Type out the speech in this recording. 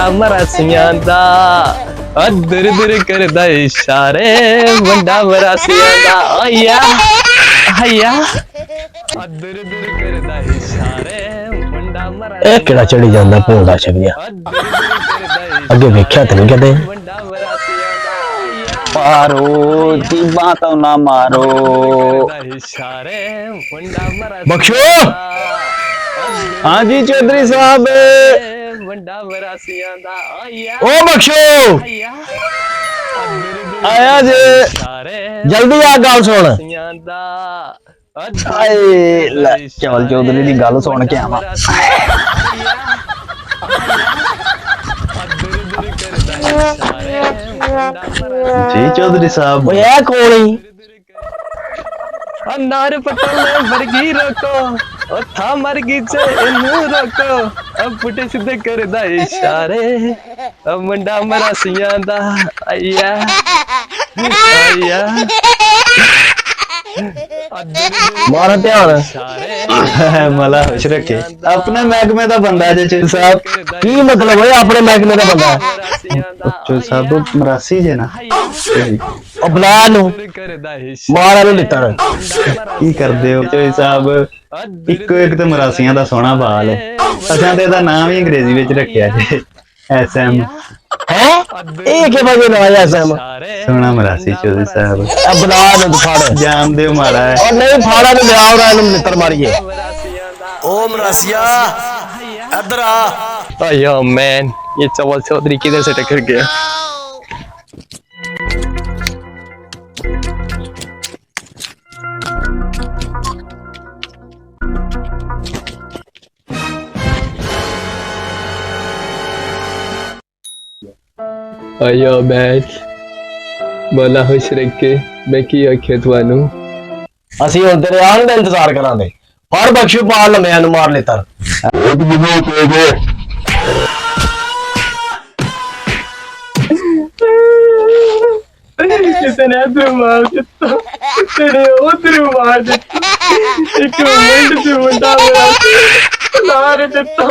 मुंडा मरासियां दा दर दर करदा इशारे मुंडा मरासियां दा आया आया दर दर करदा इशारे मुंडा मरासियां ਇਹ ਕਿਹੜਾ ਚੜੀ ਜਾਂਦਾ ਭੋਂਦਾ ਛਵੀਆ ਅੱਗੇ ਵੇਖਿਆ ਤੇ ਨਹੀਂ ਕਦੇ पारो जीबा तो ना मारो बख्शो हाँ जी चौधरी साहब ओ बख्शो आया जे जल्दी आ गल सुन चल चौधरी की गल सुन के आवा जी चौधरी साहब कौन ही नार पटल वर्गी रोको ओ था मरगी च इनू रोको अब पुटे सीधे करदा इशारे अब मुंडा मरासियां दा आया आया मारा ध्यान मला खुश रखे अपने महकमे का बंदा जे चौधरी साहब की मतलब है अपने महकमे का बंदा चौधरी साहब मरासी जे ना बुला नू मारा नु लिता की करदे हो चौधरी साहब एक तो मरासियां दा सोहना बाल है असां ते दा नाम ही अंग्रेजी विच रखिया जे एसएम है एक के बजे ना एसएम सोहना मरासी चौधरी साहब अब बुला नू फाड़ जान दे मारा है और नहीं फाड़ा तो लिया और इन्हें लितर मारिए ओ मरासिया इधर आ अयो मैन ये चवल चौधरी किधर से टकर गया अयो मैन बोला खुश रख के मैं की आख्या तुहानू ਅਸੀਂ ਹੁਣ ਤੇਰੇ ਆਉਣ ਦਾ ਇੰਤਜ਼ਾਰ ਕਰਾਂਗੇ ਫੜ ਬਖਸ਼ੂ ਪਾ ਲੰਮਿਆਂ ਨੂੰ ਮਾਰ ਲਿੱਤਰ कितने तू मार देता तेरे उधर मार देता एक मिनट से मुंडा मेरा मार देता